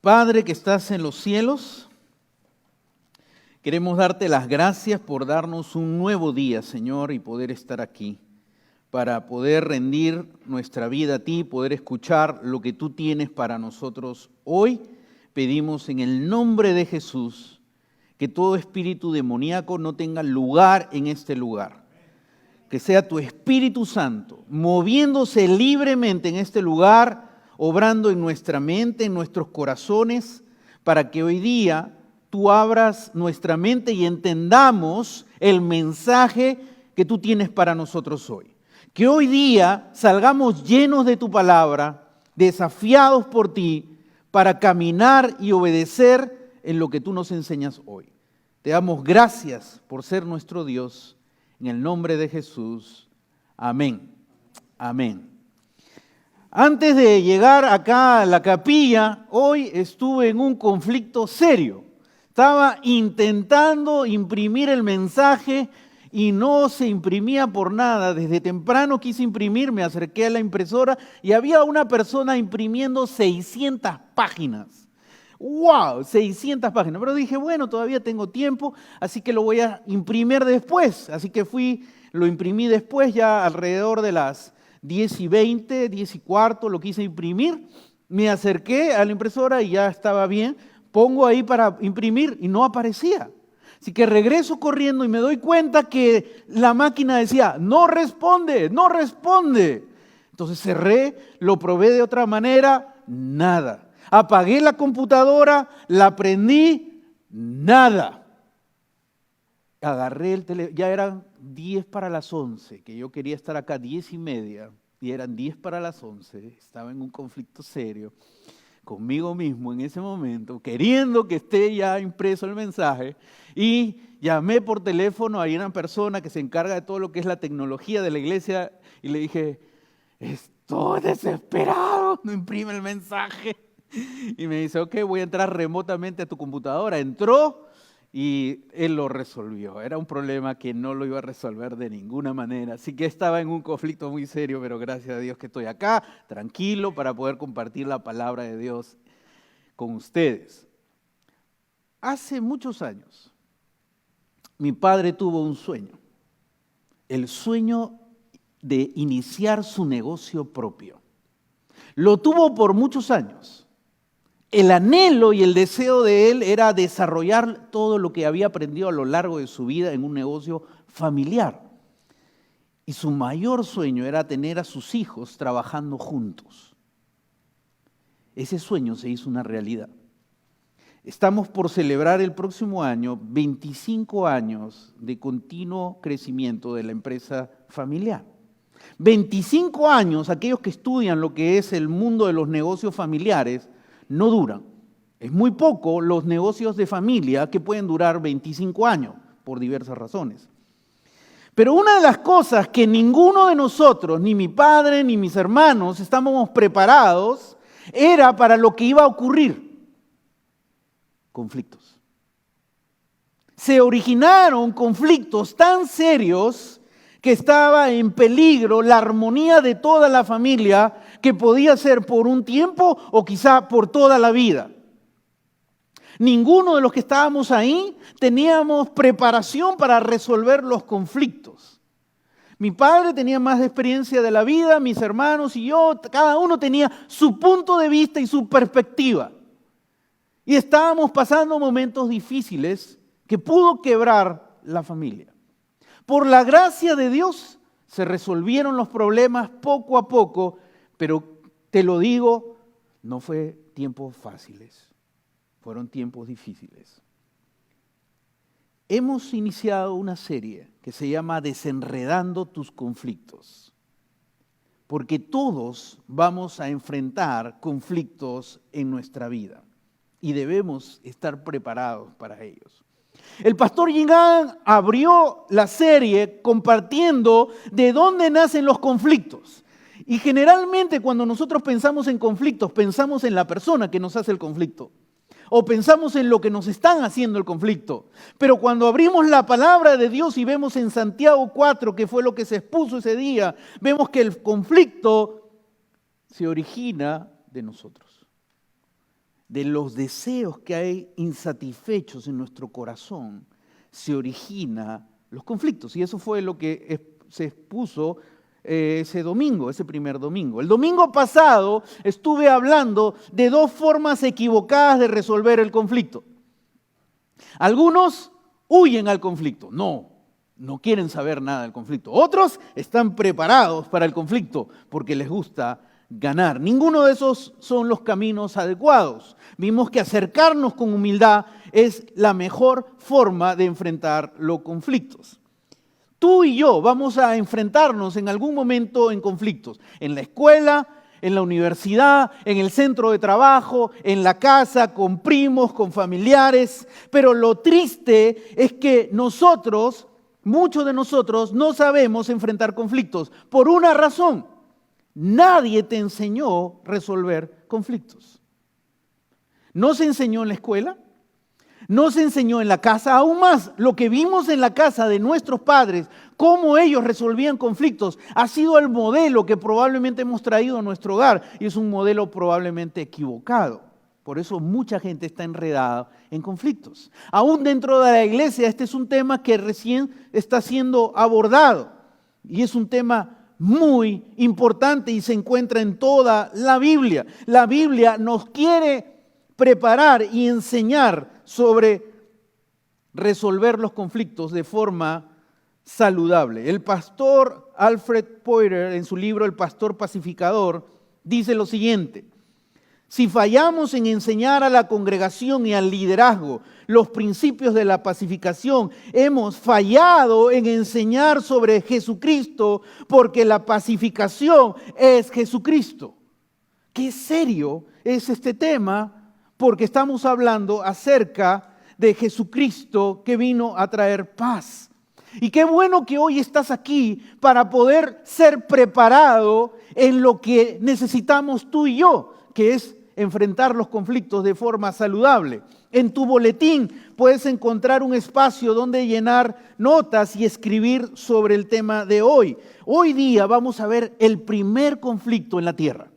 Padre que estás en los cielos, queremos darte las gracias por darnos un nuevo día, Señor, y poder estar aquí para poder rendir nuestra vida a ti, poder escuchar lo que tú tienes para nosotros hoy. Pedimos en el nombre de Jesús que todo espíritu demoníaco no tenga lugar en este lugar. Que sea tu Espíritu Santo moviéndose libremente en este lugar, obrando en nuestra mente, en nuestros corazones, para que hoy día tú abras nuestra mente y entendamos el mensaje que tú tienes para nosotros hoy. Que hoy día salgamos llenos de tu palabra, desafiados por ti, para caminar y obedecer en lo que tú nos enseñas hoy. Te damos gracias por ser nuestro Dios. En el nombre de Jesús. Amén. Amén. Antes de llegar acá a la capilla, hoy estuve en un conflicto serio. Estaba intentando imprimir el mensaje y no se imprimía por nada. Desde temprano quise imprimir, me acerqué a la impresora y había una persona imprimiendo 600 páginas. ¡Wow! 600 páginas. Pero dije, bueno, todavía tengo tiempo, así que lo voy a imprimir después. Así que lo imprimí después, ya alrededor de las 10:20, 10:15, lo quise imprimir. Me acerqué a la impresora y ya estaba bien. Pongo ahí para imprimir y no aparecía. Así que regreso corriendo y me doy cuenta que la máquina decía, no responde, no responde. Entonces cerré, lo probé de otra manera, nada. Apagué la computadora, la prendí, nada. Agarré el teléfono, ya eran 10 para las 11, que yo quería estar acá 10:30, y eran 10 para las 11, estaba en un conflicto serio conmigo mismo en ese momento, queriendo que esté ya impreso el mensaje, y llamé por teléfono a una persona que se encarga de todo lo que es la tecnología de la iglesia, y le dije, estoy desesperado, no imprime el mensaje. Y me dice, ok, voy a entrar remotamente a tu computadora. Entró y él lo resolvió. Era un problema que no lo iba a resolver de ninguna manera. Así que estaba en un conflicto muy serio, pero gracias a Dios que estoy acá, tranquilo, para poder compartir la palabra de Dios con ustedes. Hace muchos años, mi padre tuvo un sueño. El sueño de iniciar su negocio propio. Lo tuvo por muchos años. El anhelo y el deseo de él era desarrollar todo lo que había aprendido a lo largo de su vida en un negocio familiar. Y su mayor sueño era tener a sus hijos trabajando juntos. Ese sueño se hizo una realidad. Estamos por celebrar el próximo año 25 años de continuo crecimiento de la empresa familiar. 25 años, aquellos que estudian lo que es el mundo de los negocios familiares, no duran. Es muy poco los negocios de familia que pueden durar 25 años, por diversas razones. Pero una de las cosas que ninguno de nosotros, ni mi padre, ni mis hermanos, estábamos preparados, era para lo que iba a ocurrir. Conflictos. Se originaron conflictos tan serios que estaba en peligro la armonía de toda la familia, que podía ser por un tiempo o quizá por toda la vida. Ninguno de los que estábamos ahí teníamos preparación para resolver los conflictos. Mi padre tenía más experiencia de la vida, mis hermanos y yo, cada uno tenía su punto de vista y su perspectiva. Y estábamos pasando momentos difíciles que pudo quebrar la familia. Por la gracia de Dios se resolvieron los problemas poco a poco, pero te lo digo, no fue tiempos fáciles, fueron tiempos difíciles. Hemos iniciado una serie que se llama Desenredando tus conflictos, porque todos vamos a enfrentar conflictos en nuestra vida y debemos estar preparados para ellos. El pastor Yingán abrió la serie compartiendo de dónde nacen los conflictos. Y generalmente cuando nosotros pensamos en conflictos, pensamos en la persona que nos hace el conflicto. O pensamos en lo que nos están haciendo el conflicto. Pero cuando abrimos la palabra de Dios y vemos en Santiago 4, que fue lo que se expuso ese día, vemos que el conflicto se origina de nosotros. de los deseos que hay insatisfechos en nuestro corazón, se origina los conflictos. Y eso fue lo que se expuso ese domingo, ese primer domingo. El domingo pasado estuve hablando de dos formas equivocadas de resolver el conflicto. Algunos huyen al conflicto, no quieren saber nada del conflicto. Otros están preparados para el conflicto porque les gusta ganar. Ninguno de esos son los caminos adecuados. Vimos que acercarnos con humildad es la mejor forma de enfrentar los conflictos. Tú y yo vamos a enfrentarnos en algún momento en conflictos, en la escuela, en la universidad, en el centro de trabajo, en la casa, con primos, con familiares. Pero lo triste es que muchos de nosotros, no sabemos enfrentar conflictos por una razón. Nadie te enseñó a resolver conflictos. No se enseñó en la escuela, no se enseñó en la casa. Aún más, lo que vimos en la casa de nuestros padres, cómo ellos resolvían conflictos, ha sido el modelo que probablemente hemos traído a nuestro hogar y es un modelo probablemente equivocado. Por eso mucha gente está enredada en conflictos. Aún dentro de la iglesia, este es un tema que recién está siendo abordado y es un tema muy importante y se encuentra en toda la Biblia. La Biblia nos quiere preparar y enseñar sobre resolver los conflictos de forma saludable. El pastor Alfred Poirier, en su libro El Pastor Pacificador, dice lo siguiente: si fallamos en enseñar a la congregación y al liderazgo los principios de la pacificación, hemos fallado en enseñar sobre Jesucristo, porque la pacificación es Jesucristo. Qué serio es este tema, porque estamos hablando acerca de Jesucristo que vino a traer paz. Y qué bueno que hoy estás aquí para poder ser preparado en lo que necesitamos tú y yo, que es enfrentar los conflictos de forma saludable. En tu boletín puedes encontrar un espacio donde llenar notas y escribir sobre el tema de hoy. Hoy día vamos a ver el primer conflicto en la tierra.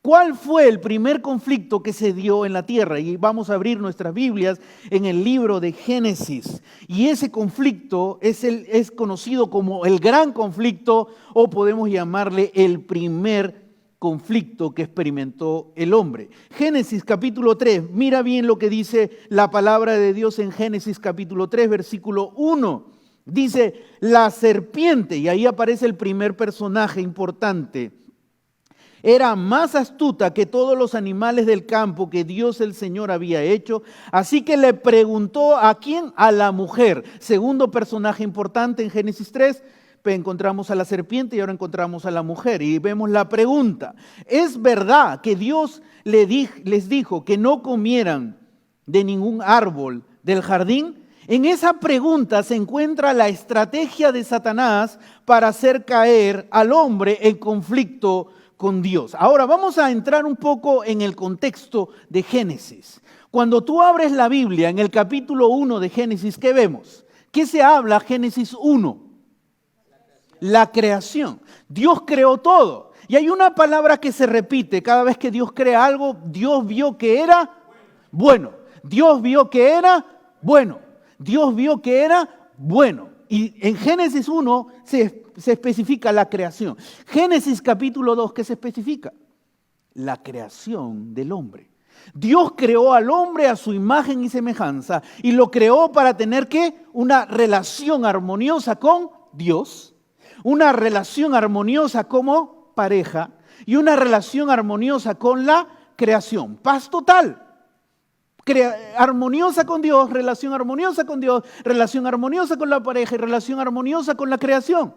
¿Cuál fue el primer conflicto que se dio en la tierra? Y vamos a abrir nuestras Biblias en el libro de Génesis. Y ese conflicto es conocido como el gran conflicto, o podemos llamarle el primer conflicto que experimentó el hombre. Génesis capítulo 3, mira bien lo que dice la palabra de Dios en Génesis capítulo 3, versículo 1. Dice, la serpiente, y ahí aparece el primer personaje importante, era más astuta que todos los animales del campo que Dios el Señor había hecho. Así que le preguntó ¿a quién? A la mujer. Segundo personaje importante en Génesis 3, encontramos a la serpiente y ahora encontramos a la mujer. Y vemos la pregunta. ¿Es verdad que Dios les dijo que no comieran de ningún árbol del jardín? En esa pregunta se encuentra la estrategia de Satanás para hacer caer al hombre en conflicto con Dios. Ahora vamos a entrar un poco en el contexto de Génesis. Cuando tú abres la Biblia en el capítulo 1 de Génesis, ¿qué vemos? ¿Qué se habla Génesis 1? La creación. Dios creó todo. Y hay una palabra que se repite cada vez que Dios crea algo. Dios vio que era bueno. Dios vio que era bueno. Dios vio que era bueno. Y en Génesis 1 se especifica la creación. Génesis capítulo 2, ¿qué se especifica? La creación del hombre. Dios creó al hombre a su imagen y semejanza y lo creó para tener ¿qué? Una relación armoniosa con Dios, una relación armoniosa como pareja y una relación armoniosa con la creación. Paz total. Armoniosa con Dios, relación armoniosa con Dios, relación armoniosa con la pareja y relación armoniosa con la creación.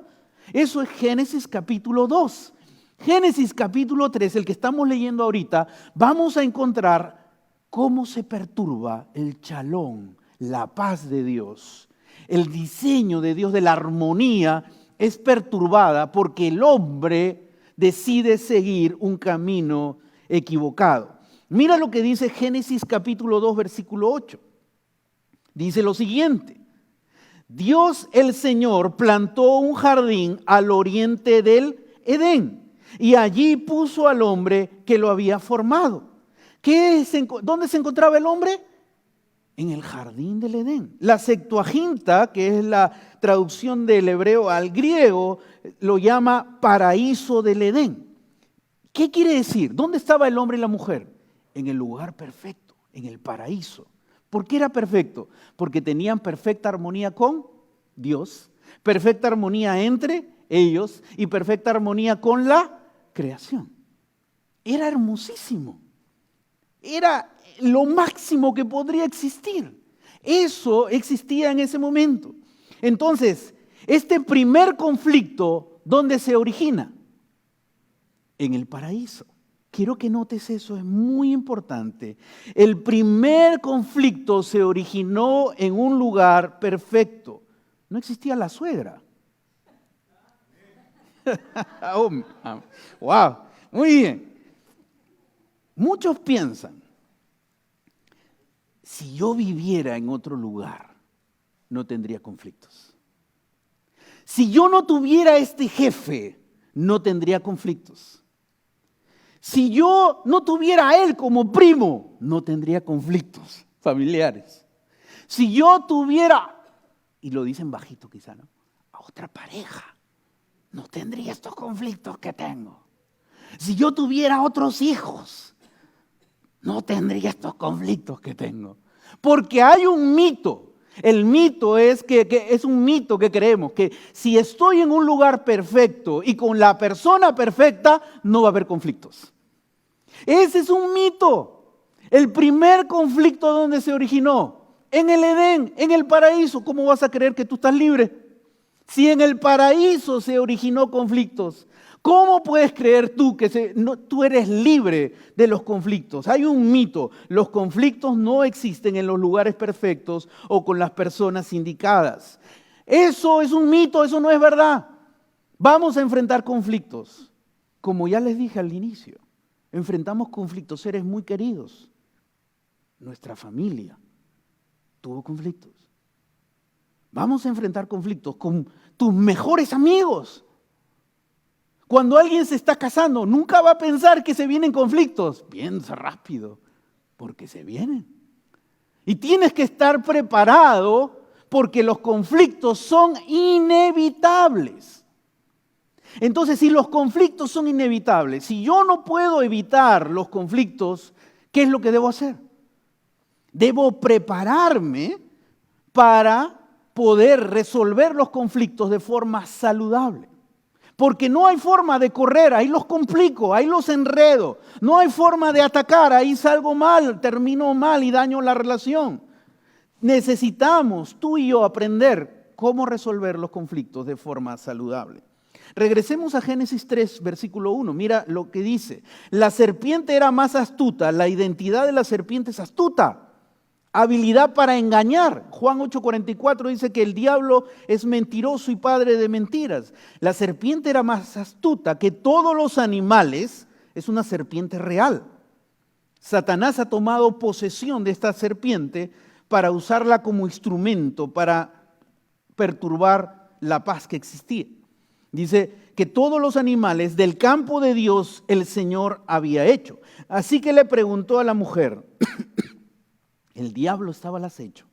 Eso es Génesis capítulo 2. Génesis capítulo 3, el que estamos leyendo ahorita, vamos a encontrar cómo se perturba el shalom, la paz de Dios. El diseño de Dios de la armonía es perturbada porque el hombre decide seguir un camino equivocado. Mira lo que dice Génesis capítulo 2, versículo 8. Dice lo siguiente: Dios el Señor plantó un jardín al oriente del Edén y allí puso al hombre que lo había formado. ¿Dónde se encontraba el hombre? En el jardín del Edén. La Septuaginta, que es la traducción del hebreo al griego, lo llama paraíso del Edén. ¿Qué quiere decir? ¿Dónde estaba el hombre y la mujer? En el lugar perfecto, en el paraíso. ¿Por qué era perfecto? Porque tenían perfecta armonía con Dios, perfecta armonía entre ellos y perfecta armonía con la creación. Era hermosísimo. Era lo máximo que podría existir. Eso existía en ese momento. Entonces, este primer conflicto, ¿dónde se origina? En el paraíso. Quiero que notes eso, es muy importante. El primer conflicto se originó en un lugar perfecto. No existía la suegra. Wow, muy bien. Muchos piensan, si yo viviera en otro lugar, no tendría conflictos. Si yo no tuviera este jefe, no tendría conflictos. Si yo no tuviera a él como primo, no tendría conflictos familiares. Si yo tuviera, y lo dicen bajito quizá, ¿no?, a otra pareja, no tendría estos conflictos que tengo. Si yo tuviera otros hijos, no tendría estos conflictos que tengo. Porque hay un mito. El mito es que es un mito que creemos, que si estoy en un lugar perfecto y con la persona perfecta, no va a haber conflictos. Ese es un mito. El primer conflicto, ¿dónde se originó? En el Edén, en el paraíso. ¿Cómo vas a creer que tú estás libre? Si en el paraíso se originó conflictos, ¿cómo puedes creer tú que tú eres libre de los conflictos? Hay un mito. Los conflictos no existen en los lugares perfectos o con las personas indicadas. Eso es un mito, eso no es verdad. Vamos a enfrentar conflictos. Como ya les dije al inicio, enfrentamos conflictos, seres muy queridos. Nuestra familia tuvo conflictos. Vamos a enfrentar conflictos con tus mejores amigos. Cuando alguien se está casando, nunca va a pensar que se vienen conflictos. Piensa rápido, porque se vienen. Y tienes que estar preparado porque los conflictos son inevitables. Entonces, si los conflictos son inevitables, si yo no puedo evitar los conflictos, ¿qué es lo que debo hacer? Debo prepararme para poder resolver los conflictos de forma saludable. Porque no hay forma de correr, ahí los complico, ahí los enredo. No hay forma de atacar, ahí salgo mal, termino mal y daño la relación. Necesitamos, tú y yo, aprender cómo resolver los conflictos de forma saludable. Regresemos a Génesis 3, versículo 1. Mira lo que dice. La serpiente era más astuta, la identidad de la serpiente es astuta. Habilidad para engañar. Juan 8:44 dice que el diablo es mentiroso y padre de mentiras. La serpiente era más astuta que todos los animales, es una serpiente real. Satanás ha tomado posesión de esta serpiente para usarla como instrumento para perturbar la paz que existía. Dice que todos los animales del campo de Dios el Señor había hecho. Así que le preguntó a la mujer, el diablo estaba al acecho,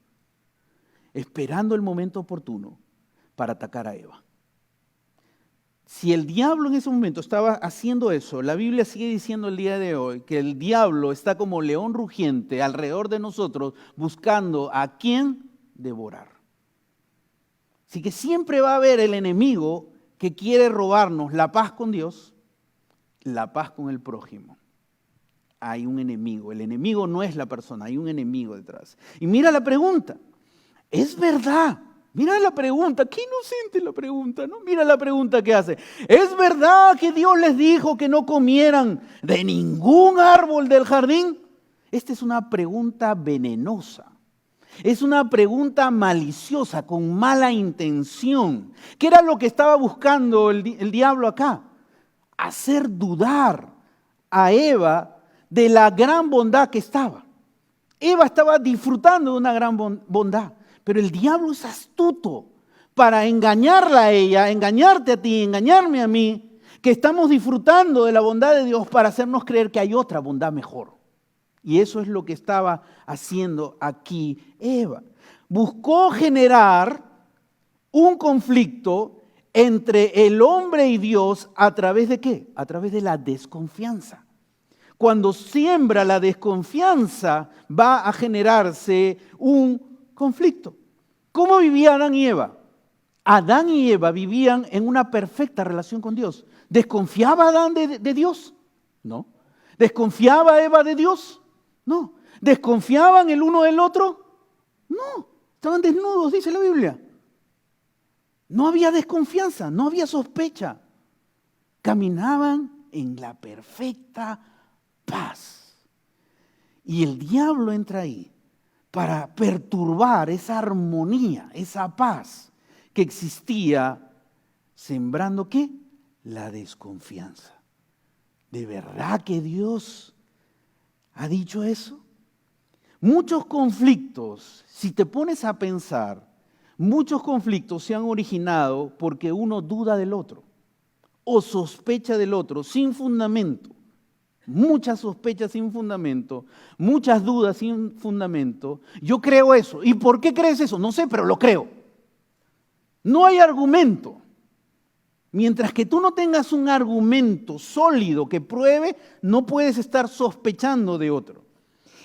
esperando el momento oportuno para atacar a Eva. Si el diablo en ese momento estaba haciendo eso, la Biblia sigue diciendo el día de hoy que el diablo está como león rugiente alrededor de nosotros buscando a quién devorar. Así que siempre va a haber el enemigo que quiere robarnos la paz con Dios, la paz con el prójimo. Hay un enemigo. El enemigo no es la persona, hay un enemigo detrás. Y mira la pregunta. ¿Es verdad? Mira la pregunta. Qué inocente la pregunta, ¿no? Mira la pregunta que hace. ¿Es verdad que Dios les dijo que no comieran de ningún árbol del jardín? Esta es una pregunta venenosa. Es una pregunta maliciosa, con mala intención. ¿Qué era lo que estaba buscando el diablo acá? Hacer dudar a Eva de la gran bondad que estaba. Eva estaba disfrutando de una gran bondad, pero el diablo es astuto para engañarla a ella, engañarte a ti, engañarme a mí, que estamos disfrutando de la bondad de Dios para hacernos creer que hay otra bondad mejor. Y eso es lo que estaba haciendo aquí Eva. Buscó generar un conflicto entre el hombre y Dios ¿a través de qué? A través de la desconfianza. Cuando siembra la desconfianza, va a generarse un conflicto. ¿Cómo vivían Adán y Eva? Adán y Eva vivían en una perfecta relación con Dios. ¿Desconfiaba Adán de Dios? No. ¿Desconfiaba Eva de Dios? No. ¿Desconfiaban el uno del otro? No. Estaban desnudos, dice la Biblia. No había desconfianza, no había sospecha. Caminaban en la perfecta paz. Y el diablo entra ahí para perturbar esa armonía, esa paz que existía, sembrando ¿qué? La desconfianza. ¿De verdad que Dios ha dicho eso? Muchos conflictos, si te pones a pensar, muchos conflictos se han originado porque uno duda del otro o sospecha del otro sin fundamento. Muchas sospechas sin fundamento, muchas dudas sin fundamento. Yo creo eso. ¿Y por qué crees eso? No sé, pero lo creo. No hay argumento. Mientras que tú no tengas un argumento sólido que pruebe, no puedes estar sospechando de otro.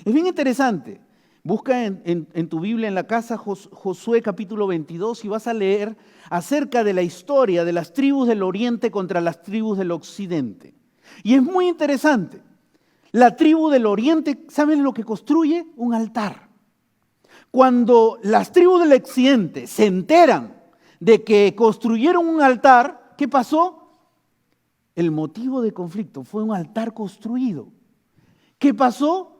Es bien interesante. Busca en tu Biblia en la casa Josué capítulo 22 y vas a leer acerca de la historia de las tribus del oriente contra las tribus del occidente. Y es muy interesante. La tribu del oriente, ¿saben lo que construye? Un altar. Cuando las tribus del occidente se enteran de que construyeron un altar, ¿qué pasó? El motivo de conflicto fue un altar construido. ¿Qué pasó?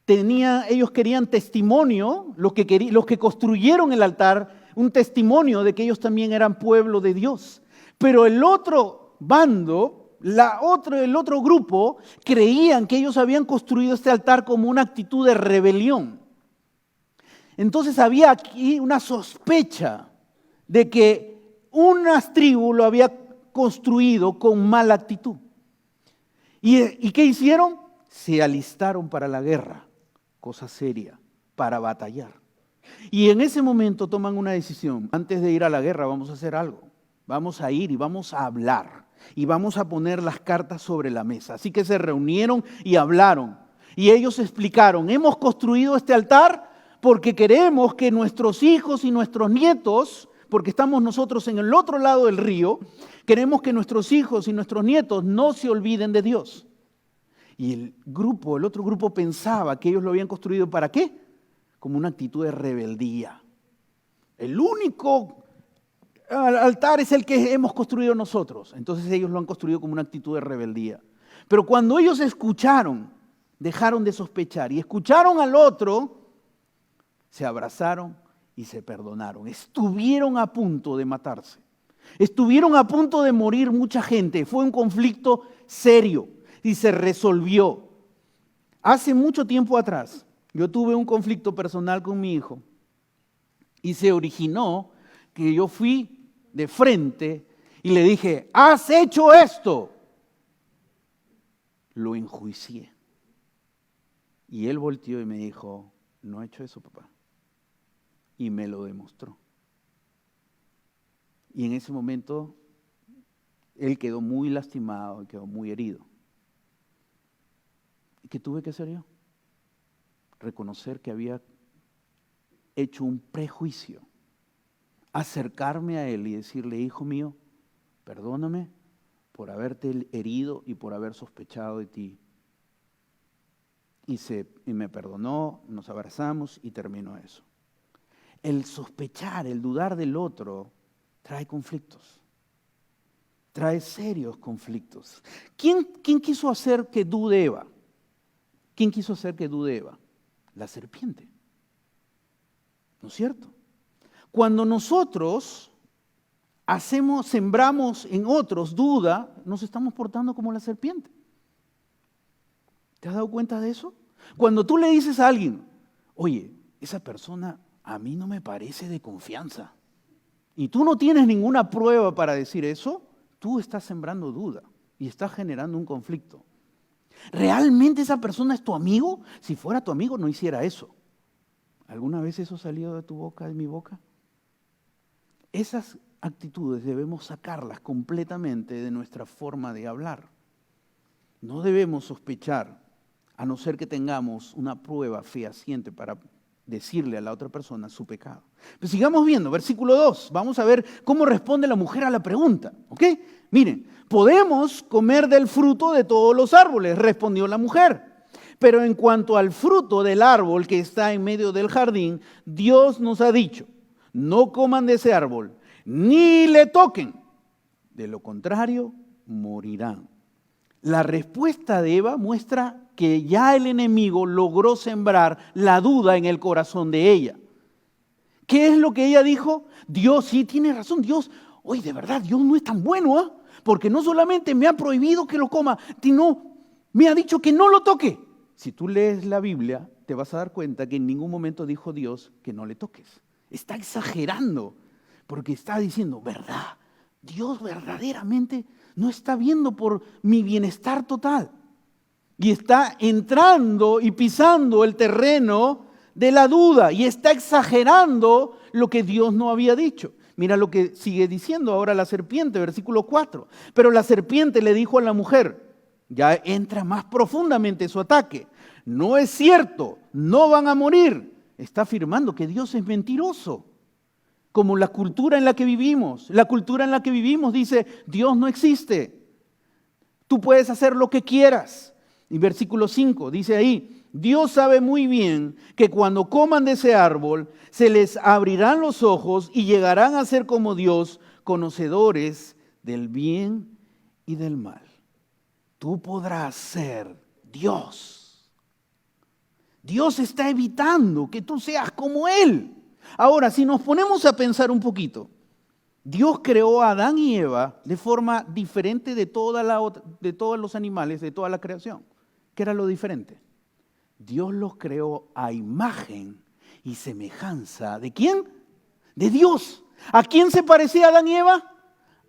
Ellos querían testimonio, los que construyeron el altar, un testimonio de que ellos también eran pueblo de Dios. Pero el otro bando, el otro grupo, creían que ellos habían construido este altar como una actitud de rebelión. Entonces había aquí una sospecha de que una tribu lo había construido con mala actitud. ¿Y qué hicieron? Se alistaron para la guerra, cosa seria, para batallar. Y en ese momento toman una decisión. Antes de ir a la guerra vamos a hacer algo. Vamos a ir y vamos a hablar. Y vamos a poner las cartas sobre la mesa. Así que se reunieron y hablaron. Y ellos explicaron, hemos construido este altar porque queremos que nuestros hijos y nuestros nietos, porque estamos nosotros en el otro lado del río, queremos que nuestros hijos y nuestros nietos no se olviden de Dios. Y el otro grupo pensaba que ellos lo habían construido ¿para qué? Como una actitud de rebeldía. El único altar es el que hemos construido nosotros. Entonces ellos lo han construido como una actitud de rebeldía. Pero cuando ellos escucharon, dejaron de sospechar y escucharon al otro, se abrazaron y se perdonaron. Estuvieron a punto de matarse. Estuvieron a punto de morir mucha gente. Fue un conflicto serio y se resolvió. Hace mucho tiempo atrás, yo tuve un conflicto personal con mi hijo y se originó que yo fui de frente y le dije, ¿has hecho esto? Lo enjuicié. Y él volteó y me dijo, no he hecho eso, papá. Y me lo demostró. Y en ese momento, él quedó muy lastimado y quedó muy herido. ¿Y qué tuve que hacer yo? Reconocer que había hecho un prejuicio. Acercarme a él y decirle, hijo mío, perdóname por haberte herido y por haber sospechado de ti. Y me perdonó, nos abrazamos y terminó eso. El sospechar, el dudar del otro, trae conflictos. Trae serios conflictos. ¿Quién quiso hacer que dude Eva? ¿Quién quiso hacer que dude Eva? La serpiente. ¿No es cierto? Cuando nosotros sembramos en otros duda, nos estamos portando como la serpiente. ¿Te has dado cuenta de eso? Cuando tú le dices a alguien, oye, esa persona a mí no me parece de confianza, y tú no tienes ninguna prueba para decir eso, tú estás sembrando duda y estás generando un conflicto. ¿Realmente esa persona es tu amigo? Si fuera tu amigo no hiciera eso. ¿Alguna vez eso salió de tu boca, de mi boca? Esas actitudes debemos sacarlas completamente de nuestra forma de hablar. No debemos sospechar, a no ser que tengamos una prueba fehaciente para decirle a la otra persona su pecado. Pero sigamos viendo, versículo 2. Vamos a ver cómo responde la mujer a la pregunta. ¿Ok? Miren, podemos comer del fruto de todos los árboles, respondió la mujer. Pero en cuanto al fruto del árbol que está en medio del jardín, Dios nos ha dicho, no coman de ese árbol, ni le toquen. De lo contrario, morirán. La respuesta de Eva muestra que ya el enemigo logró sembrar la duda en el corazón de ella. ¿Qué es lo que ella dijo? Dios, sí, tiene razón, Dios, oye, de verdad, Dios no es tan bueno, ¿eh? Porque no solamente me ha prohibido que lo coma, sino me ha dicho que no lo toque. Si tú lees la Biblia, te vas a dar cuenta que en ningún momento dijo Dios que no le toques. Está exagerando, porque está diciendo, ¿verdad? Dios verdaderamente no está viendo por mi bienestar total. Y está entrando y pisando el terreno de la duda y está exagerando lo que Dios no había dicho. Mira lo que sigue diciendo ahora la serpiente, versículo 4. Pero la serpiente le dijo a la mujer, ya entra más profundamente su ataque. No es cierto, no van a morir. Está afirmando que Dios es mentiroso. Como la cultura en la que vivimos. La cultura en la que vivimos dice, Dios no existe. Tú puedes hacer lo que quieras. Y versículo 5 dice ahí, Dios sabe muy bien que cuando coman de ese árbol, se les abrirán los ojos y llegarán a ser como Dios, conocedores del bien y del mal. Tú podrás ser Dios. Dios está evitando que tú seas como Él. Ahora, si nos ponemos a pensar un poquito, Dios creó a Adán y Eva de forma diferente de todos los animales, de toda la creación. ¿Qué era lo diferente? Dios los creó a imagen y semejanza. ¿De quién? De Dios. ¿A quién se parecía Adán y Eva?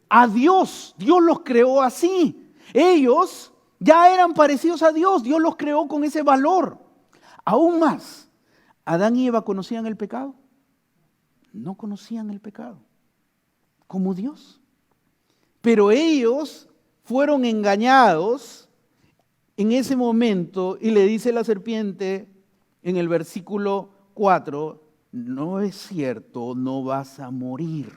A Dios. Dios los creó así. Ellos ya eran parecidos a Dios. Dios los creó con ese valor. Aún más, ¿Adán y Eva conocían el pecado? No conocían el pecado, como Dios. Pero ellos fueron engañados en ese momento y le dice la serpiente en el versículo 4, no es cierto, no vas a morir.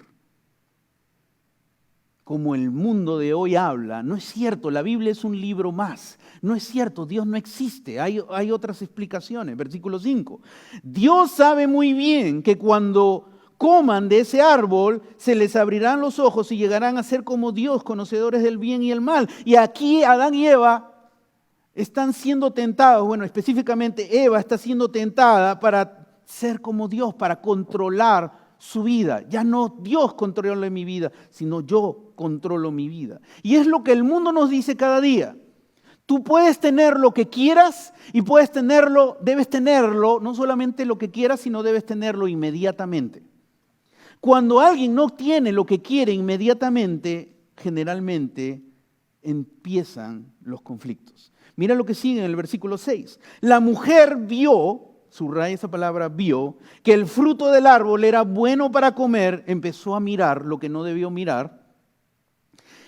Como el mundo de hoy habla, no es cierto, la Biblia es un libro más. No es cierto, Dios no existe, hay otras explicaciones. Versículo 5, Dios sabe muy bien que cuando coman de ese árbol, se les abrirán los ojos y llegarán a ser como Dios, conocedores del bien y el mal. Y aquí Adán y Eva están siendo tentados, bueno, específicamente Eva está siendo tentada para ser como Dios, para controlar su vida. Ya no Dios controla mi vida, sino yo controlo mi vida. Y es lo que el mundo nos dice cada día. Tú puedes tener lo que quieras y debes tenerlo, no solamente lo que quieras, sino debes tenerlo inmediatamente. Cuando alguien no tiene lo que quiere inmediatamente, generalmente empiezan los conflictos. Mira lo que sigue en el versículo 6. La mujer vio, subraya esa palabra, vio, que el fruto del árbol era bueno para comer, empezó a mirar lo que no debió mirar,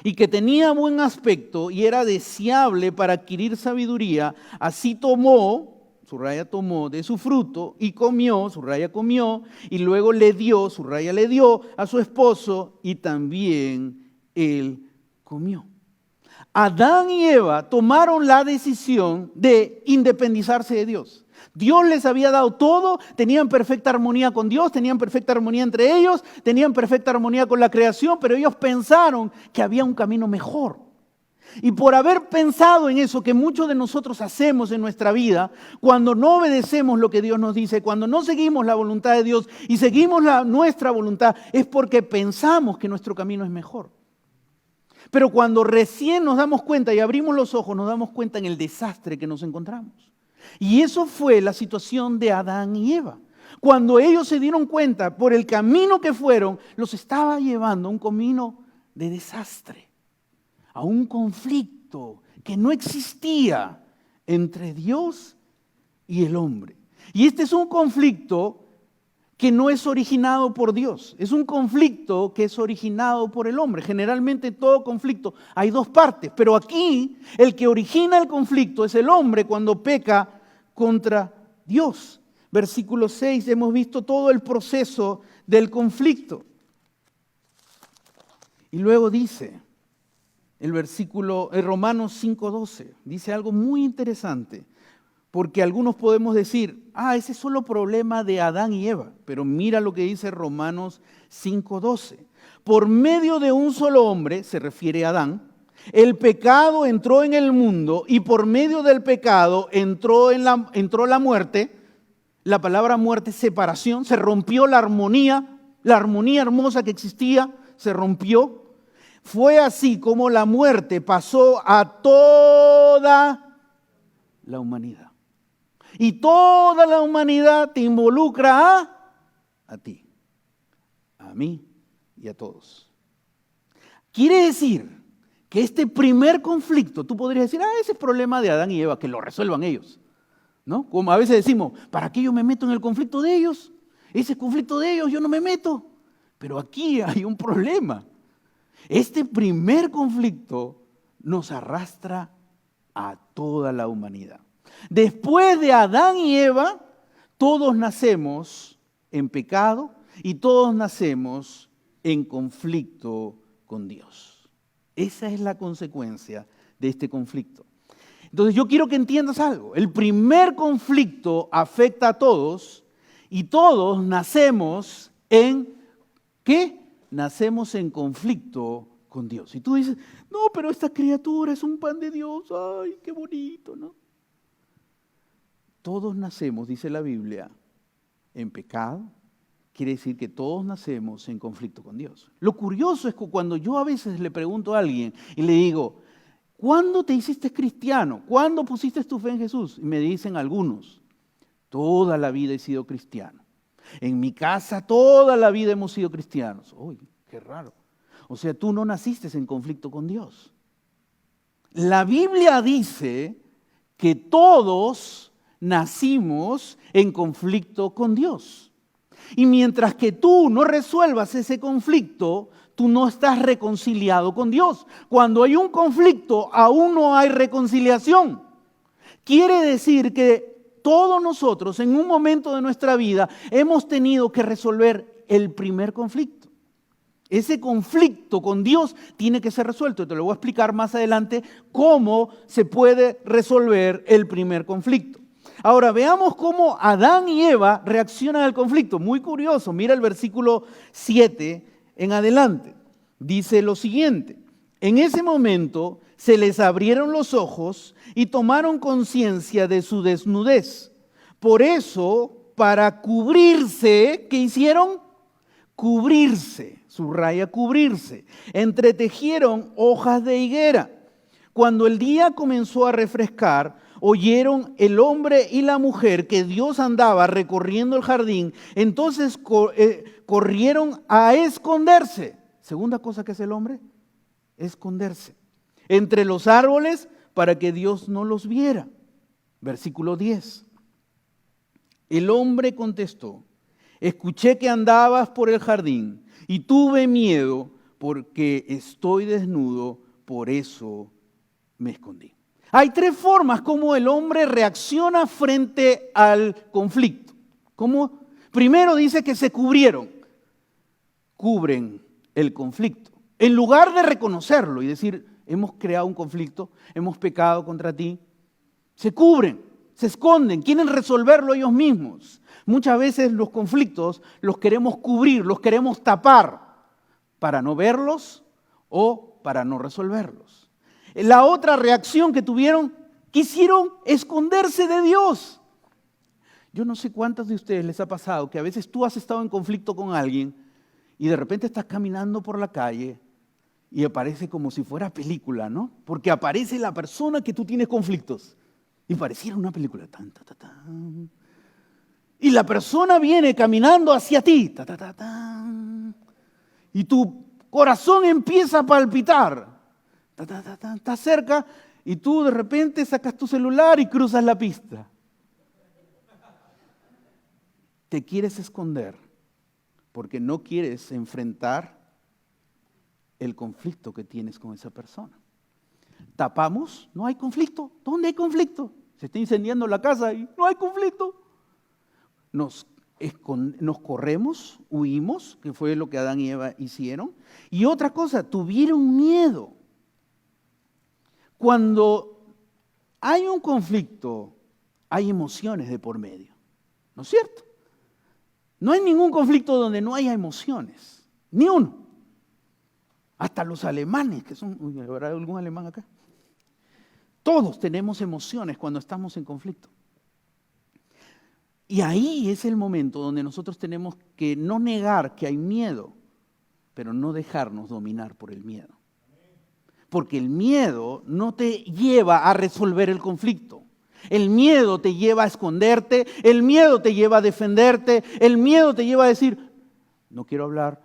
y que tenía buen aspecto y era deseable para adquirir sabiduría, así tomó, subraya tomó, de su fruto y comió, subraya comió, y luego le dio, subraya le dio a su esposo y también él comió. Adán y Eva tomaron la decisión de independizarse de Dios. Dios les había dado todo, tenían perfecta armonía con Dios, tenían perfecta armonía entre ellos, tenían perfecta armonía con la creación, pero ellos pensaron que había un camino mejor. Y por haber pensado en eso que muchos de nosotros hacemos en nuestra vida, cuando no obedecemos lo que Dios nos dice, cuando no seguimos la voluntad de Dios y seguimos nuestra voluntad, es porque pensamos que nuestro camino es mejor. Pero cuando recién nos damos cuenta y abrimos los ojos, nos damos cuenta en el desastre que nos encontramos. Y eso fue la situación de Adán y Eva. Cuando ellos se dieron cuenta por el camino que fueron, los estaba llevando a un camino de desastre, a un conflicto que no existía entre Dios y el hombre. Y este es un conflicto que no es originado por Dios, es un conflicto que es originado por el hombre. Generalmente en todo conflicto hay dos partes, pero aquí el que origina el conflicto es el hombre cuando peca contra Dios. Versículo 6, hemos visto todo el proceso del conflicto. Y luego dice, el versículo, Romanos 5:12, dice algo muy interesante, porque algunos podemos decir, ese es solo problema de Adán y Eva, pero mira lo que dice Romanos 5:12. Por medio de un solo hombre, se refiere a Adán, el pecado entró en el mundo y por medio del pecado entró la muerte. La palabra muerte es separación, se rompió la armonía hermosa que existía, se rompió. Fue así como la muerte pasó a toda la humanidad. Y toda la humanidad te involucra a ti, a mí y a todos. Quiere decir que este primer conflicto, tú podrías decir, ese es problema de Adán y Eva, que lo resuelvan ellos. ¿No? Como a veces decimos, ¿para qué yo me meto en el conflicto de ellos? Ese conflicto de ellos yo no me meto. Pero aquí hay un problema. Este primer conflicto nos arrastra a toda la humanidad. Después de Adán y Eva, todos nacemos en pecado y todos nacemos en conflicto con Dios. Esa es la consecuencia de este conflicto. Entonces yo quiero que entiendas algo. El primer conflicto afecta a todos y todos nacemos en ¿qué? Nacemos en conflicto con Dios. Y tú dices, no, pero esta criatura es un pan de Dios. Ay, qué bonito, ¿no? Todos nacemos, dice la Biblia, en pecado. Quiere decir que todos nacemos en conflicto con Dios. Lo curioso es que cuando yo a veces le pregunto a alguien y le digo, ¿cuándo te hiciste cristiano? ¿Cuándo pusiste tu fe en Jesús? Y me dicen algunos, toda la vida he sido cristiano. En mi casa toda la vida hemos sido cristianos. Uy, qué raro. O sea, tú no naciste en conflicto con Dios. La Biblia dice que todos nacimos en conflicto con Dios. Y mientras que tú no resuelvas ese conflicto, tú no estás reconciliado con Dios. Cuando hay un conflicto, aún no hay reconciliación. Quiere decir que todos nosotros en un momento de nuestra vida hemos tenido que resolver el primer conflicto. Ese conflicto con Dios tiene que ser resuelto. Te lo voy a explicar más adelante cómo se puede resolver el primer conflicto. Ahora veamos cómo Adán y Eva reaccionan al conflicto. Muy curioso, mira el versículo 7 en adelante. Dice lo siguiente, en ese momento se les abrieron los ojos y tomaron conciencia de su desnudez. Por eso, para cubrirse, ¿qué hicieron? Cubrirse, subraya cubrirse. Entretejieron hojas de higuera. Cuando el día comenzó a refrescar, oyeron el hombre y la mujer que Dios andaba recorriendo el jardín, entonces corrieron a esconderse. Segunda cosa que hace el hombre, esconderse entre los árboles para que Dios no los viera. Versículo 10. El hombre contestó, escuché que andabas por el jardín y tuve miedo porque estoy desnudo, por eso me escondí. Hay tres formas como el hombre reacciona frente al conflicto. ¿Cómo? Primero dice que se cubrieron. Cubren el conflicto. En lugar de reconocerlo y decir, hemos creado un conflicto, hemos pecado contra ti, se cubren, se esconden, quieren resolverlo ellos mismos. Muchas veces los conflictos los queremos cubrir, los queremos tapar para no verlos o para no resolverlos. La otra reacción que tuvieron, quisieron esconderse de Dios. Yo no sé cuántos de ustedes les ha pasado que a veces tú has estado en conflicto con alguien y de repente estás caminando por la calle y aparece como si fuera película, ¿no? Porque aparece la persona que tú tienes conflictos y pareciera una película. Tan, ta, ta, tan. Y la persona viene caminando hacia ti. Ta, ta, ta, tan. Y tu corazón empieza a palpitar. Está cerca y tú de repente sacas tu celular y cruzas la pista. Te quieres esconder porque no quieres enfrentar el conflicto que tienes con esa persona. Tapamos, no hay conflicto. ¿Dónde hay conflicto? Se está incendiando la casa y no hay conflicto. Nos corremos, huimos, que fue lo que Adán y Eva hicieron. Y otra cosa, tuvieron miedo. Cuando hay un conflicto, hay emociones de por medio. ¿No es cierto? No hay ningún conflicto donde no haya emociones. Ni uno. Hasta los alemanes, que son... Uy, ¿habrá algún alemán acá? Todos tenemos emociones cuando estamos en conflicto. Y ahí es el momento donde nosotros tenemos que no negar que hay miedo, pero no dejarnos dominar por el miedo. Porque el miedo no te lleva a resolver el conflicto. El miedo te lleva a esconderte, el miedo te lleva a defenderte, el miedo te lleva a decir, no quiero hablar.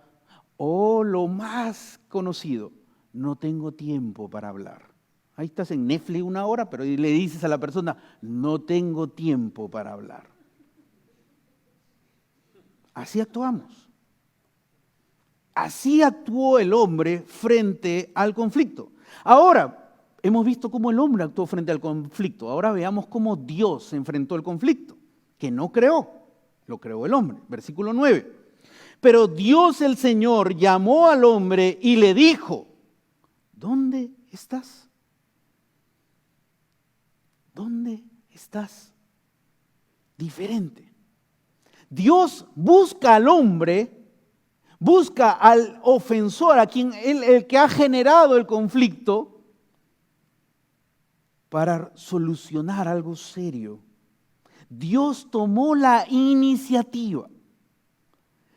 O lo más conocido, no tengo tiempo para hablar. Ahí estás en Netflix 1 hora, pero le dices a la persona, no tengo tiempo para hablar. Así actuamos. Así actuó el hombre frente al conflicto. Ahora, hemos visto cómo el hombre actuó frente al conflicto. Ahora veamos cómo Dios se enfrentó al conflicto, que no creó, lo creó el hombre. Versículo 9. Pero Dios el Señor llamó al hombre y le dijo, ¿dónde estás? ¿Dónde estás? Diferente. Dios busca al hombre, busca al ofensor, a quien el que ha generado el conflicto, para solucionar algo serio. Dios tomó la iniciativa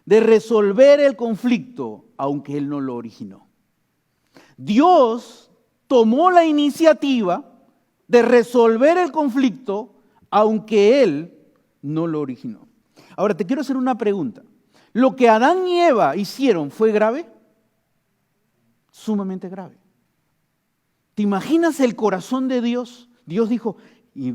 de resolver el conflicto, aunque Él no lo originó. Dios tomó la iniciativa de resolver el conflicto, aunque Él no lo originó. Ahora, te quiero hacer una pregunta. ¿Lo que Adán y Eva hicieron fue grave? Sumamente grave. ¿Te imaginas el corazón de Dios? Dios dijo, y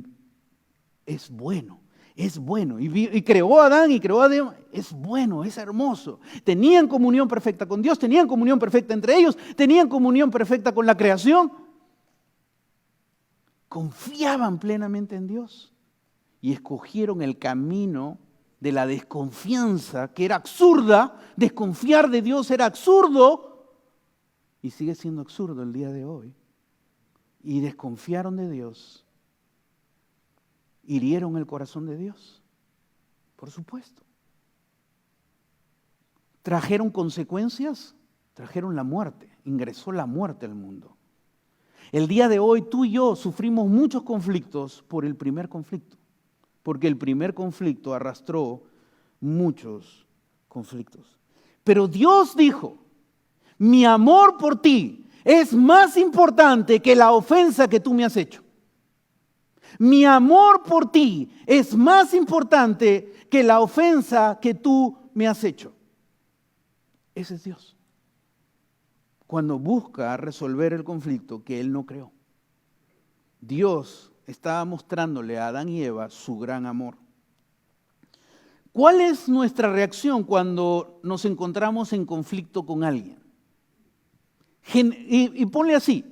es bueno. Es bueno. Y creó a Adán y creó a Eva. Es bueno, es hermoso. Tenían comunión perfecta con Dios, tenían comunión perfecta entre ellos, tenían comunión perfecta con la creación. Confiaban plenamente en Dios y escogieron el camino de la desconfianza, que era absurda. Desconfiar de Dios era absurdo y sigue siendo absurdo el día de hoy. Y desconfiaron de Dios. ¿Hirieron el corazón de Dios? Por supuesto. ¿Trajeron consecuencias? Trajeron la muerte. Ingresó la muerte al mundo. El día de hoy tú y yo sufrimos muchos conflictos por el primer conflicto. Porque el primer conflicto arrastró muchos conflictos. Pero Dios dijo, mi amor por ti es más importante que la ofensa que tú me has hecho. Mi amor por ti es más importante que la ofensa que tú me has hecho. Ese es Dios. Cuando busca resolver el conflicto que Él no creó. Dios estaba mostrándole a Adán y Eva su gran amor. ¿Cuál es nuestra reacción cuando nos encontramos en conflicto con alguien? Y ponle así,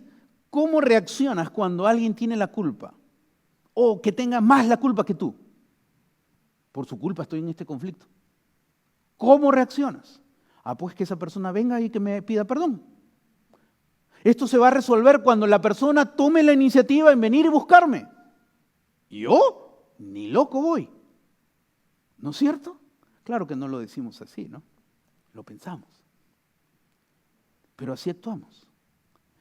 ¿cómo reaccionas cuando alguien tiene la culpa? O que tenga más la culpa que tú. Por su culpa estoy en este conflicto. ¿Cómo reaccionas? Pues que esa persona venga y que me pida perdón. Esto se va a resolver cuando la persona tome la iniciativa en venir y buscarme. Yo ni loco voy. ¿No es cierto? Claro que no lo decimos así, ¿no? Lo pensamos. Pero así actuamos.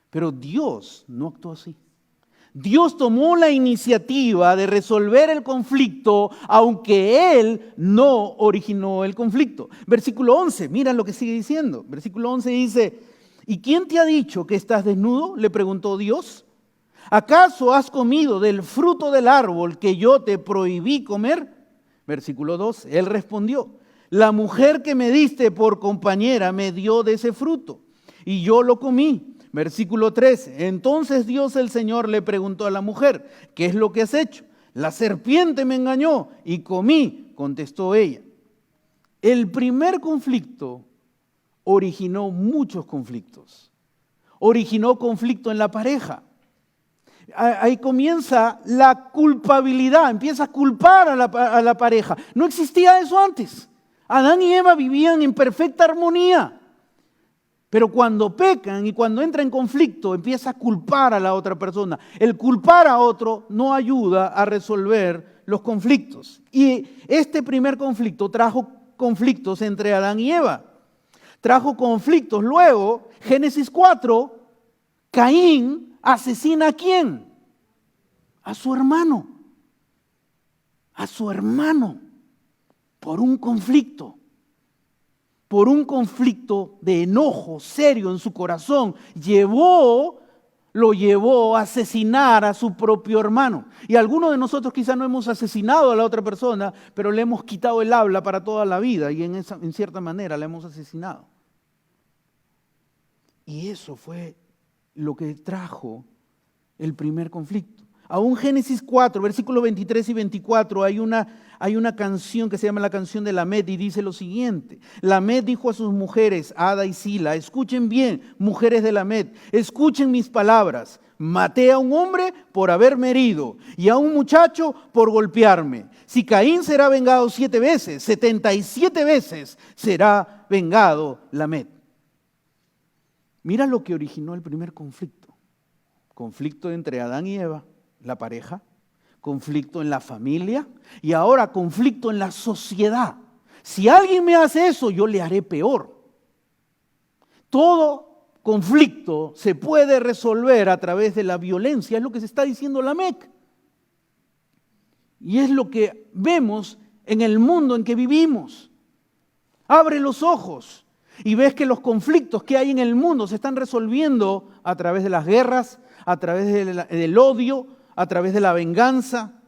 Pero Dios no actuó así. Dios tomó la iniciativa de resolver el conflicto, aunque Él no originó el conflicto. Versículo 11, mira lo que sigue diciendo. Versículo 11 dice, ¿y quién te ha dicho que estás desnudo?, le preguntó Dios. ¿Acaso has comido del fruto del árbol que yo te prohibí comer? Versículo 12, Él respondió, la mujer que me diste por compañera me dio de ese fruto, y yo lo comí. Versículo 13. Entonces Dios el Señor le preguntó a la mujer, ¿qué es lo que has hecho? La serpiente me engañó y comí, contestó ella. El primer conflicto originó muchos conflictos. Originó conflicto en la pareja. Ahí comienza la culpabilidad, empieza a culpar a la pareja. No existía eso antes. Adán y Eva vivían en perfecta armonía. Pero cuando pecan y cuando entra en conflicto, empieza a culpar a la otra persona. El culpar a otro no ayuda a resolver los conflictos. Y este primer conflicto trajo conflictos entre Adán y Eva. Trajo conflictos. Luego, Génesis 4, Caín asesina ¿a quién? A su hermano. A su hermano. Por un conflicto. Por un conflicto de enojo serio en su corazón, lo llevó a asesinar a su propio hermano. Y algunos de nosotros quizás no hemos asesinado a la otra persona, pero le hemos quitado el habla para toda la vida y en cierta manera la hemos asesinado. Y eso fue lo que trajo el primer conflicto. Aún Génesis 4, versículos 23 y 24, hay una canción que se llama la canción de Lamed y dice lo siguiente. Lamed dijo a sus mujeres, Ada y Sila, escuchen bien, mujeres de Lamed, escuchen mis palabras. Maté a un hombre por haberme herido y a un muchacho por golpearme. Si Caín será vengado 7 veces, 77 veces será vengado Lamed. Mira lo que originó el primer conflicto. Conflicto entre Adán y Eva, la pareja, conflicto en la familia y ahora conflicto en la sociedad. Si alguien me hace eso, yo le haré peor. Todo conflicto se puede resolver a través de la violencia, es lo que se está diciendo Lamec. Y es lo que vemos en el mundo en que vivimos. Abre los ojos y ves que los conflictos que hay en el mundo se están resolviendo a través de las guerras, a través del odio, a través de la venganza.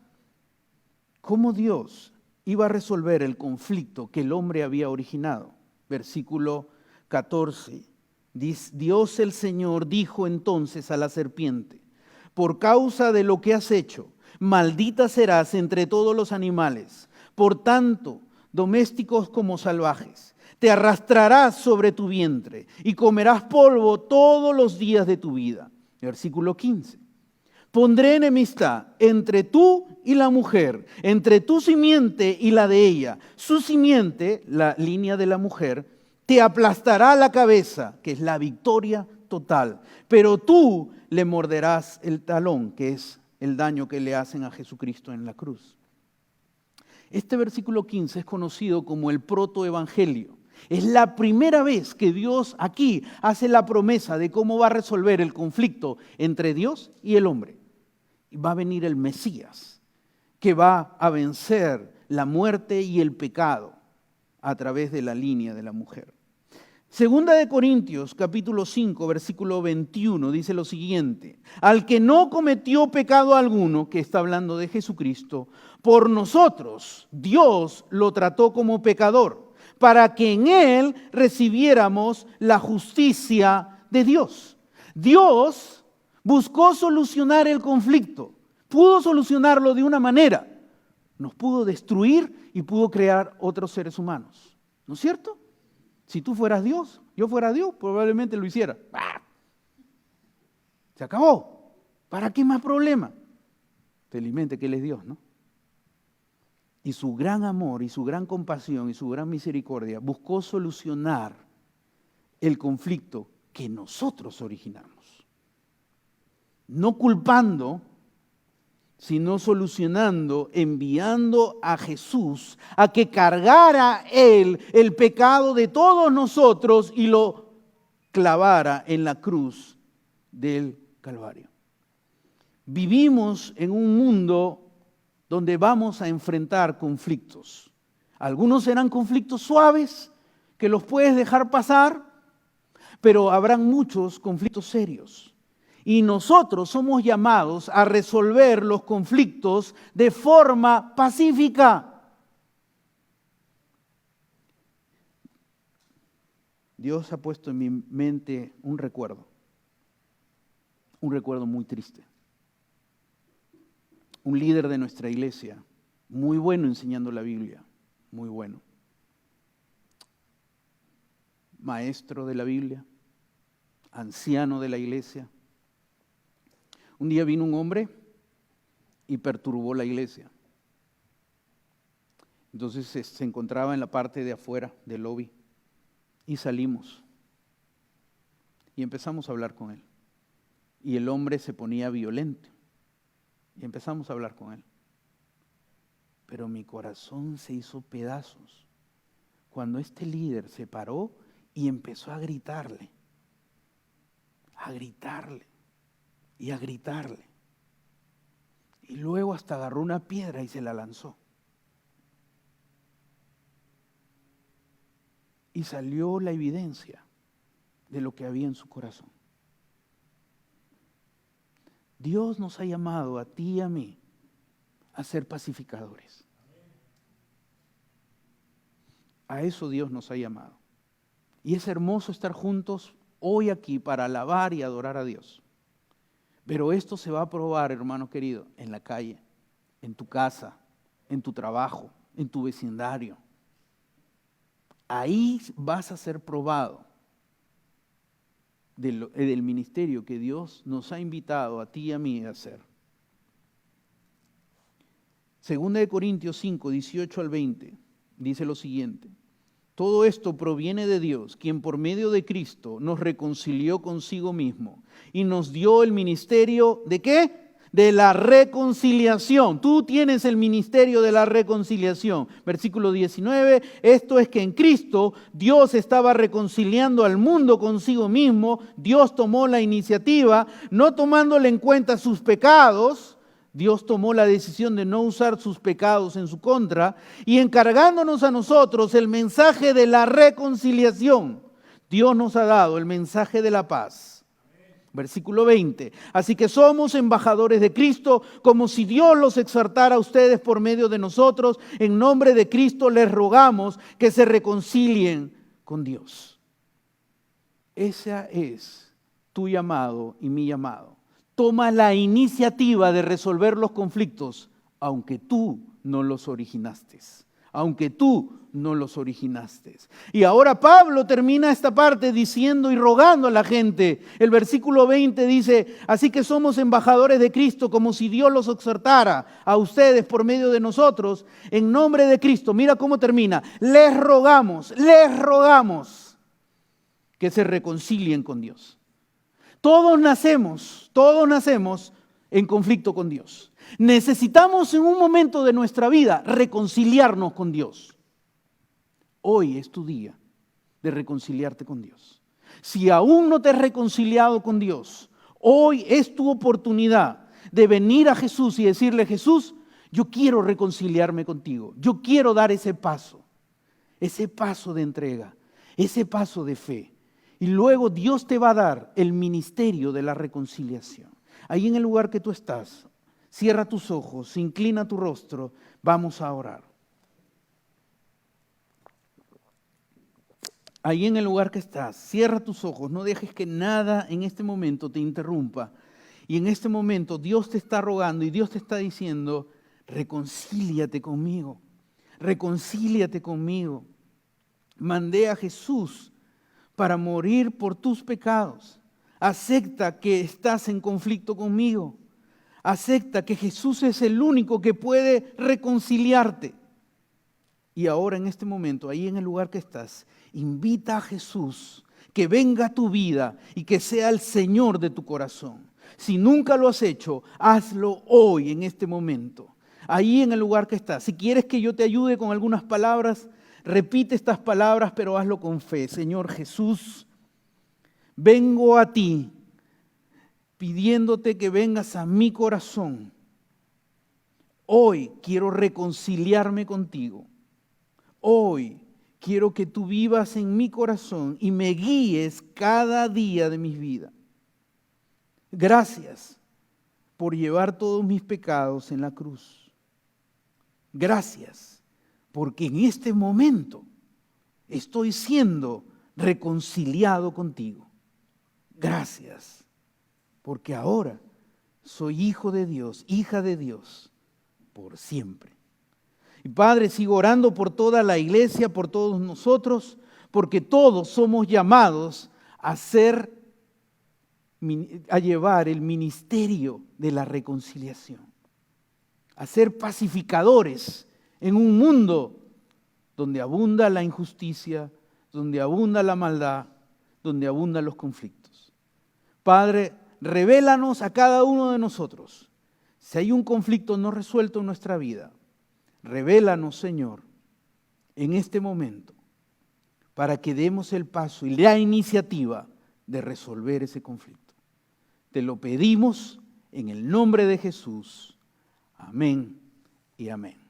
¿Cómo Dios iba a resolver el conflicto que el hombre había originado? Versículo 14. Dios el Señor dijo entonces a la serpiente, por causa de lo que has hecho, maldita serás entre todos los animales, por tanto, domésticos como salvajes. Te arrastrarás sobre tu vientre y comerás polvo todos los días de tu vida. Versículo 15. Pondré enemistad entre tú y la mujer, entre tu simiente y la de ella. Su simiente, la línea de la mujer, te aplastará la cabeza, que es la victoria total. Pero tú le morderás el talón, que es el daño que le hacen a Jesucristo en la cruz. Este versículo 15 es conocido como el protoevangelio. Es la primera vez que Dios aquí hace la promesa de cómo va a resolver el conflicto entre Dios y el hombre. Va a venir el Mesías, que va a vencer la muerte y el pecado a través de la línea de la mujer. Segunda de Corintios, capítulo 5, versículo 21, dice lo siguiente. Al que no cometió pecado alguno, que está hablando de Jesucristo, por nosotros Dios lo trató como pecador, para que en Él recibiéramos la justicia de Dios. Dios buscó solucionar el conflicto. Pudo solucionarlo de una manera. Nos pudo destruir y pudo crear otros seres humanos. ¿No es cierto? Si tú fueras Dios, yo fuera Dios, probablemente lo hiciera. ¡Ah! Se acabó. ¿Para qué más problema? Felizmente que Él es Dios, ¿no? Y su gran amor y su gran compasión y su gran misericordia buscó solucionar el conflicto que nosotros originamos. No culpando, sino solucionando, enviando a Jesús a que cargara Él el pecado de todos nosotros y lo clavara en la cruz del Calvario. Vivimos en un mundo donde vamos a enfrentar conflictos. Algunos serán conflictos suaves, que los puedes dejar pasar, pero habrán muchos conflictos serios. Y nosotros somos llamados a resolver los conflictos de forma pacífica. Dios ha puesto en mi mente un recuerdo. un recuerdo muy triste. Un líder de nuestra iglesia, muy bueno enseñando la Biblia, muy bueno. Maestro de la Biblia, anciano de la iglesia. Un día vino un hombre y perturbó la iglesia. Entonces se encontraba en la parte de afuera del lobby y salimos y empezamos a hablar con él. Y el hombre se ponía violento y empezamos a hablar con él. Pero mi corazón se hizo pedazos cuando este líder se paró y empezó a gritarle y a gritarle. Y luego hasta agarró una piedra y se la lanzó. Y salió la evidencia de lo que había en su corazón. Dios nos ha llamado a ti y a mí a ser pacificadores. A eso Dios nos ha llamado. Y es hermoso estar juntos hoy aquí para alabar y adorar a Dios. Pero esto se va a probar, hermano querido, en la calle, en tu casa, en tu trabajo, en tu vecindario. Ahí vas a ser probado del ministerio que Dios nos ha invitado a ti y a mí a hacer. Segunda de Corintios 5, 18 al 20, dice lo siguiente. Todo esto proviene de Dios, quien por medio de Cristo nos reconcilió consigo mismo y nos dio el ministerio ¿de qué? De la reconciliación. Tú tienes el ministerio de la reconciliación. Versículo 19, esto es que en Cristo Dios estaba reconciliando al mundo consigo mismo. Dios tomó la iniciativa, no tomándole en cuenta sus pecados. Dios tomó la decisión de no usar sus pecados en su contra y encargándonos a nosotros el mensaje de la reconciliación. Dios nos ha dado el mensaje de la paz. Versículo 20. Así que somos embajadores de Cristo, como si Dios los exhortara a ustedes por medio de nosotros. En nombre de Cristo les rogamos que se reconcilien con Dios. Ese es tu llamado y mi llamado. Toma la iniciativa de resolver los conflictos, aunque tú no los originaste. Aunque tú no los originaste. Y ahora Pablo termina esta parte diciendo y rogando a la gente. El versículo 20 dice, así que somos embajadores de Cristo, como si Dios los exhortara a ustedes por medio de nosotros, en nombre de Cristo. Mira cómo termina. Les rogamos que se reconcilien con Dios. Todos nacemos en conflicto con Dios. Necesitamos en un momento de nuestra vida reconciliarnos con Dios. Hoy es tu día de reconciliarte con Dios. Si aún no te has reconciliado con Dios, hoy es tu oportunidad de venir a Jesús y decirle, Jesús, yo quiero reconciliarme contigo. Yo quiero dar ese paso de entrega, ese paso de fe. Y luego Dios te va a dar el ministerio de la reconciliación. Ahí en el lugar que tú estás, cierra tus ojos, inclina tu rostro, vamos a orar. Ahí en el lugar que estás, cierra tus ojos, no dejes que nada en este momento te interrumpa. Y en este momento Dios te está rogando y Dios te está diciendo, reconcíliate conmigo, reconcíliate conmigo. Mandé a Jesús para morir por tus pecados. Acepta que estás en conflicto conmigo. Acepta que Jesús es el único que puede reconciliarte. Y ahora en este momento, ahí en el lugar que estás, invita a Jesús que venga a tu vida y que sea el Señor de tu corazón. Si nunca lo has hecho, hazlo hoy en este momento. Ahí en el lugar que estás. Si quieres que yo te ayude con algunas palabras, repite estas palabras, pero hazlo con fe. Señor Jesús, vengo a ti pidiéndote que vengas a mi corazón. Hoy quiero reconciliarme contigo. Hoy quiero que tú vivas en mi corazón y me guíes cada día de mi vida. Gracias por llevar todos mis pecados en la cruz. Gracias porque en este momento estoy siendo reconciliado contigo. Gracias. porque ahora soy hijo de Dios, hija de Dios, por siempre. Y Padre, sigo orando por toda la iglesia, por todos nosotros, porque todos somos llamados a llevar el ministerio de la reconciliación, a ser pacificadores en un mundo donde abunda la injusticia, donde abunda la maldad, donde abundan los conflictos. Padre, revélanos a cada uno de nosotros. Si hay un conflicto no resuelto en nuestra vida, revélanos, Señor, en este momento, para que demos el paso y la iniciativa de resolver ese conflicto. Te lo pedimos en el nombre de Jesús. Amén y amén.